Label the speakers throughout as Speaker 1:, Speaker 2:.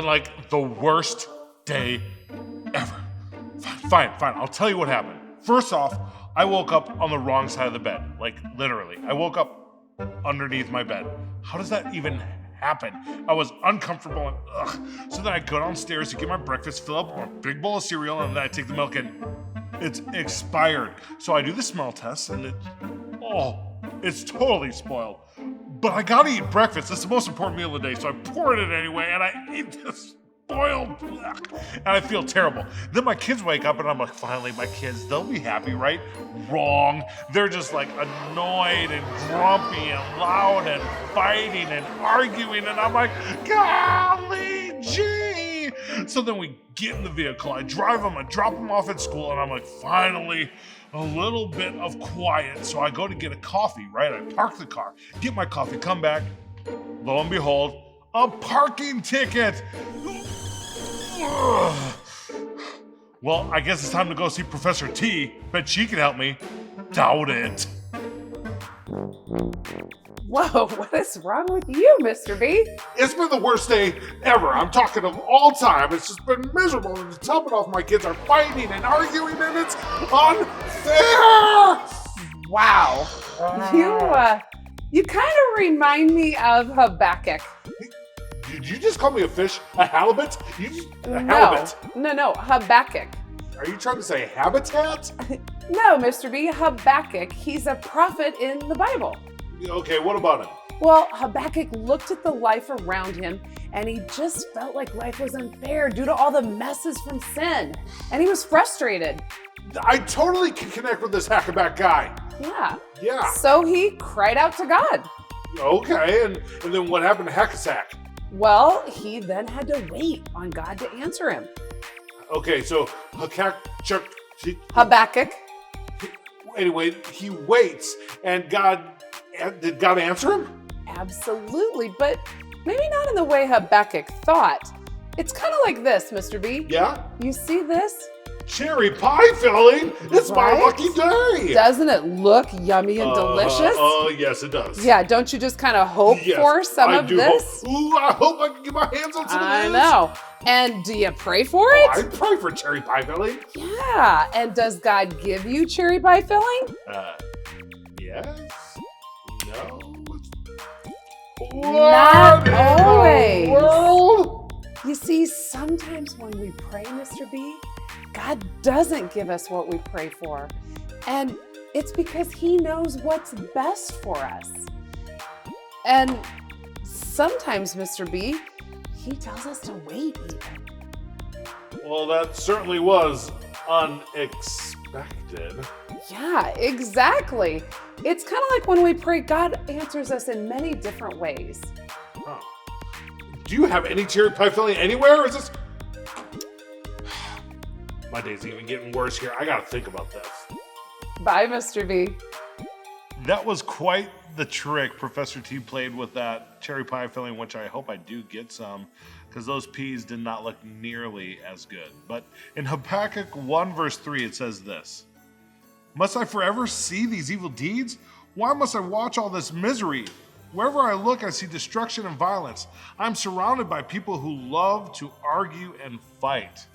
Speaker 1: been like the worst day ever. Fine. I'll tell you what happened. First off, I woke up on the wrong side of the bed. Like, literally. I woke up underneath my bed. How does that even happen? I was uncomfortable and ugh. So then I go downstairs to get my breakfast, fill up a big bowl of cereal, and then I take the milk and it's expired. So I do the smell test and it's totally spoiled. But I gotta eat breakfast. It's the most important meal of the day. So I pour it in anyway and I eat this spoiled, and I feel terrible. Then my kids wake up and I'm like, finally, my kids, they'll be happy, right? Wrong. They're just like annoyed and grumpy and loud and fighting and arguing, and I'm like, golly gee. So then we get in the vehicle, I drive them, I drop them off at school, and I'm like, finally, a little bit of quiet. So I go to get a coffee, right? I park the car, get my coffee, come back, lo and behold, a parking ticket. Well, I guess it's time to go see Professor T. Bet she can help me. Doubt it.
Speaker 2: Whoa, what is wrong with you, Mr. B?
Speaker 1: It's been the worst day ever. I'm talking of all time. It's just been miserable. And to top it off, my kids are fighting and arguing, and it's unfair.
Speaker 2: Wow. You kind of remind me of Habakkuk.
Speaker 1: Did you just call me a fish? A halibut? Halibut?
Speaker 2: No, Habakkuk.
Speaker 1: Are you trying to say habitat?
Speaker 2: No, Mr. B, Habakkuk, he's a prophet in the Bible.
Speaker 1: Okay, what about him?
Speaker 2: Well, Habakkuk looked at the life around him and he just felt like life was unfair due to all the messes from sin. And he was frustrated.
Speaker 1: I totally can connect with this Habakkuk guy. Yeah.
Speaker 2: So he cried out to God.
Speaker 1: Okay, and then what happened to Habakkuk?
Speaker 2: Well, he then had to wait on God to answer him.
Speaker 1: Okay, so
Speaker 2: Habakkuk.
Speaker 1: Anyway, he waits, and did God answer him?
Speaker 2: Absolutely, but maybe not in the way Habakkuk thought. It's kind of like this, Mr. B.
Speaker 1: Yeah?
Speaker 2: You see this?
Speaker 1: Cherry pie filling? It's my lucky day!
Speaker 2: Doesn't it look yummy and delicious?
Speaker 1: Oh, yes, it does.
Speaker 2: Yeah, don't you just kind of hope for some of this?
Speaker 1: Ooh, I hope I can get my hands on some of this.
Speaker 2: I know. And do you pray for it?
Speaker 1: I pray for cherry pie filling.
Speaker 2: Yeah, and does God give you cherry pie filling?
Speaker 1: Yes. No.
Speaker 2: Not always.
Speaker 1: World?
Speaker 2: You see, sometimes when we pray, Mr. B, God doesn't give us what we pray for. And it's because he knows what's best for us. And sometimes, Mr. B, he tells us to wait even.
Speaker 1: Well, that certainly was unexpected.
Speaker 2: Yeah, exactly. It's kind of like when we pray, God answers us in many different ways.
Speaker 1: Huh. Do you have any cherry pie filling anywhere? Or is this... My day's even getting worse here. I gotta think about this.
Speaker 2: Bye, Mr. B.
Speaker 1: That was quite the trick Professor T played with that cherry pie filling, which I hope I do get some, because those peas did not look nearly as good. But in Habakkuk 1 verse 3, it says this: "Must I forever see these evil deeds? Why must I watch all this misery? Wherever I look, I see destruction and violence. I'm surrounded by people who love to argue and fight."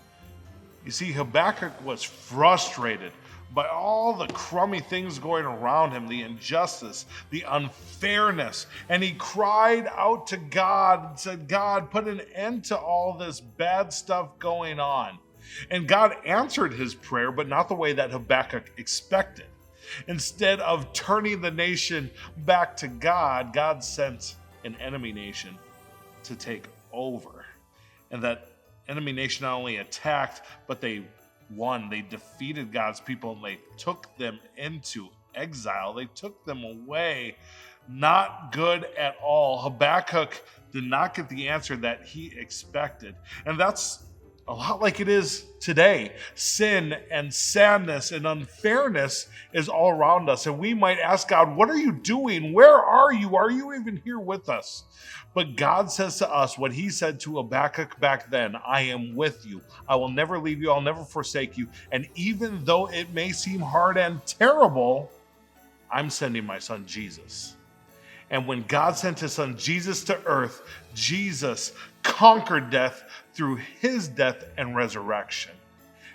Speaker 1: You see, Habakkuk was frustrated by all the crummy things going around him, the injustice, the unfairness, and he cried out to God and said, "God, put an end to all this bad stuff going on." And God answered his prayer, but not the way that Habakkuk expected. Instead of turning the nation back to God, God sent an enemy nation to take over. And that enemy nation not only attacked, but they won. They defeated God's people and they took them into exile. They took them away. Not good at all. Habakkuk did not get the answer that he expected. And that's a lot like it is today. Sin and sadness and unfairness is all around us. And we might ask God, what are you doing? Where are you? Are you even here with us? But God says to us what he said to Habakkuk back then: "I am with you. I will never leave you. I'll never forsake you. And even though it may seem hard and terrible, I'm sending my son Jesus." And when God sent his son Jesus to earth, Jesus conquered death, through his death and resurrection.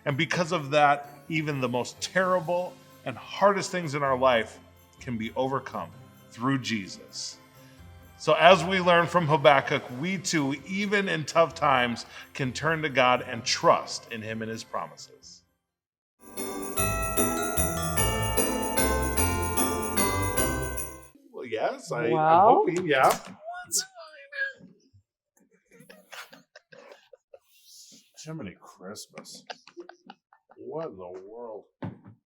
Speaker 1: And because of that, even the most terrible and hardest things in our life can be overcome through Jesus. So as we learn from Habakkuk, we too, even in tough times, can turn to God and trust in him and his promises. Well, yes, I'm hoping, yeah. Jiminy Christmas. What in the world?